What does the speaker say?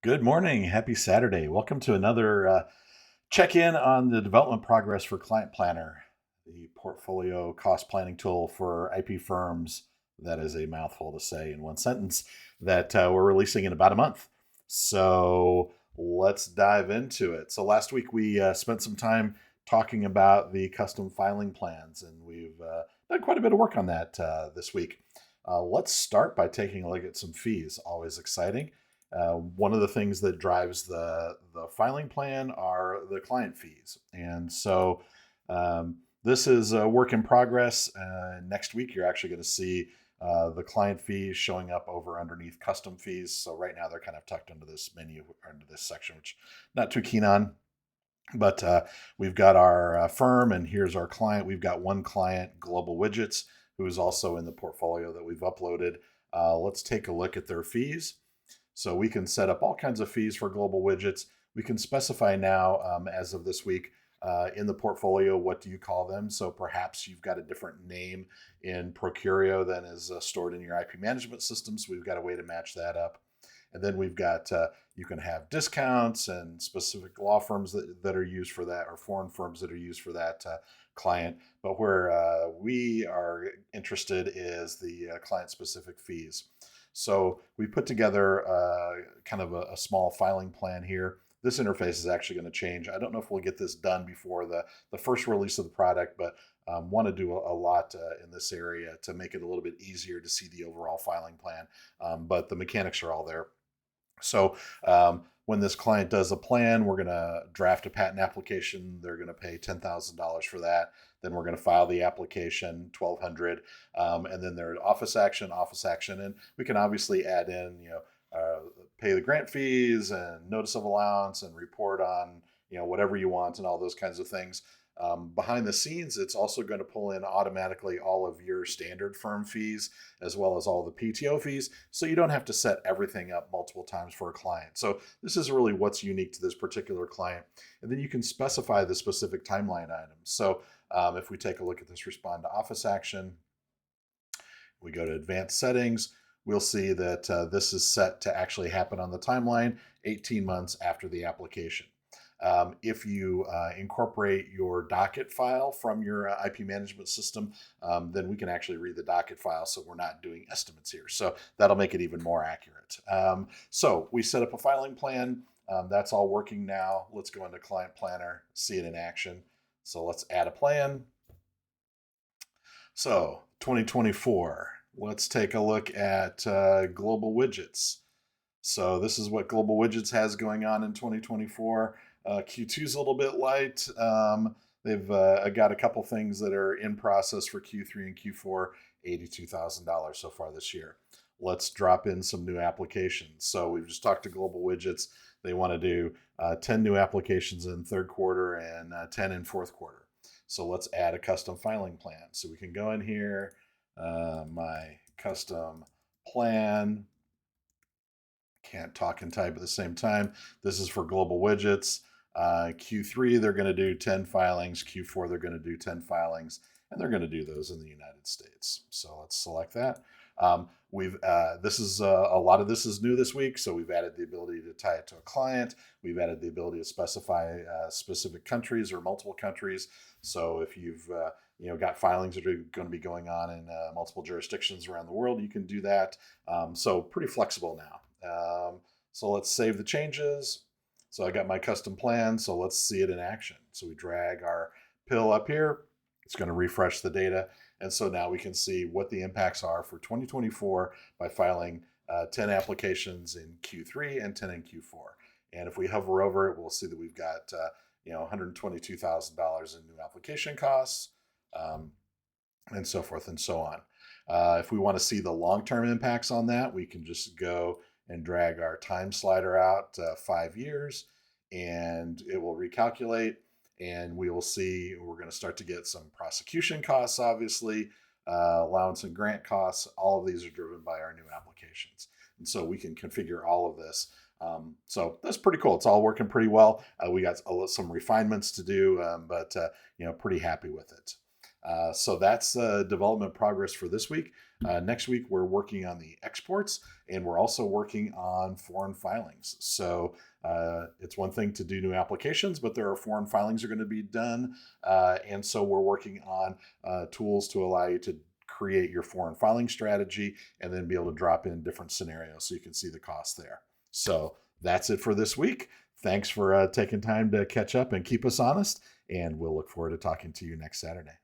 Good morning. Happy Saturday. Welcome to another check in on the development progress for Client Planner, the portfolio cost planning tool for IP firms. That is a mouthful to say in one sentence that we're releasing in about a month. So let's dive into it. So last week we spent some time talking about the custom filing plans, and we've done quite a bit of work on that this week. Let's start by taking a look at some fees. Always exciting. One of the things that drives the filing plan are the client fees, and so this is a work in progress. Next week, you're actually going to see the client fees showing up over underneath custom fees. So right now, they're kind of tucked into this menu, under this section, which I'm not too keen on. But we've got our firm, and here's our client. We've got one client, Global Widgets, who is also in the portfolio that we've uploaded. Let's take a look at their fees. So we can set up all kinds of fees for Global Widgets. We can specify now, as of this week, in the portfolio, what do you call them? So perhaps you've got a different name in Prokurio than is stored in your IP management system. So we've got a way to match that up. And then we've got, you can have discounts and specific law firms that are used for that, or foreign firms that are used for that client. But where we are interested is the client specific fees. So we put together kind of a small filing plan here. This interface is actually going to change. I don't know if we'll get this done before the first release of the product, but want to do a lot in this area to make it a little bit easier to see the overall filing plan. But the mechanics are all there. So when this client does a plan, we're going to draft a patent application. They're going to pay $10,000 for that. Then we're going to file the application, 1,200, and then there's office action, and we can obviously add in, pay the grant fees and notice of allowance and report on, whatever you want and all those kinds of things. Behind the scenes, it's also going to pull in automatically all of your standard firm fees as well as all the PTO fees, so you don't have to set everything up multiple times for a client. So this is really what's unique to this particular client. And then you can specify the specific timeline items. So if we take a look at this respond to office action, we go to advanced settings, we'll see that this is set to actually happen on the timeline 18 months after the application. If you incorporate your docket file from your IP management system, then we can actually read the docket file, so we're not doing estimates here. So that'll make it even more accurate. So we set up a filing plan. That's all working now. Let's go into Client Planner, see it in action. So let's add a plan. So 2024, let's take a look at Global Widgets. So this is what Global Widgets has going on in 2024. Q2 is a little bit light. They've got a couple things that are in process for Q3 and Q4, $82,000 so far this year. Let's drop in some new applications. So we've just talked to Global Widgets. They want to do 10 new applications in third quarter and 10 in fourth quarter. So let's add a custom filing plan. So we can go in here, my custom plan. Can't talk and type at the same time. This is for Global Widgets. Q3, they're going to do 10 filings. Q4, they're going to do 10 filings, and they're going to do those in the United States. So let's select that. This is a lot of this is new this week, so we've added the ability to tie it to a client. We've added the ability to specify specific countries or multiple countries. So if you've got filings that are going to be going on in multiple jurisdictions around the world, you can do that. So pretty flexible now. So let's save the changes. So I got my custom plan, so let's see it in action. So we drag our pill up here. It's going to refresh the data. And so now we can see what the impacts are for 2024 by filing 10 applications in Q3 and 10 in Q4. And if we hover over it, we'll see that we've got $122,000 in new application costs, and so forth and so on. If we want to see the long-term impacts on that, we can just go and drag our time slider out 5 years, and it will recalculate, and we will see we're going to start to get some prosecution costs, obviously, allowance and grant costs. All of these are driven by our new applications. And so we can configure all of this. So that's pretty cool. It's all working pretty well. We got some refinements to do, but pretty happy with it. So that's development progress for this week. Next week, we're working on the exports, and we're also working on foreign filings. So it's one thing to do new applications, but there are foreign filings are going to be done. And so we're working on tools to allow you to create your foreign filing strategy and then be able to drop in different scenarios so you can see the cost there. So that's it for this week. Thanks for taking time to catch up and keep us honest. And we'll look forward to talking to you next Saturday.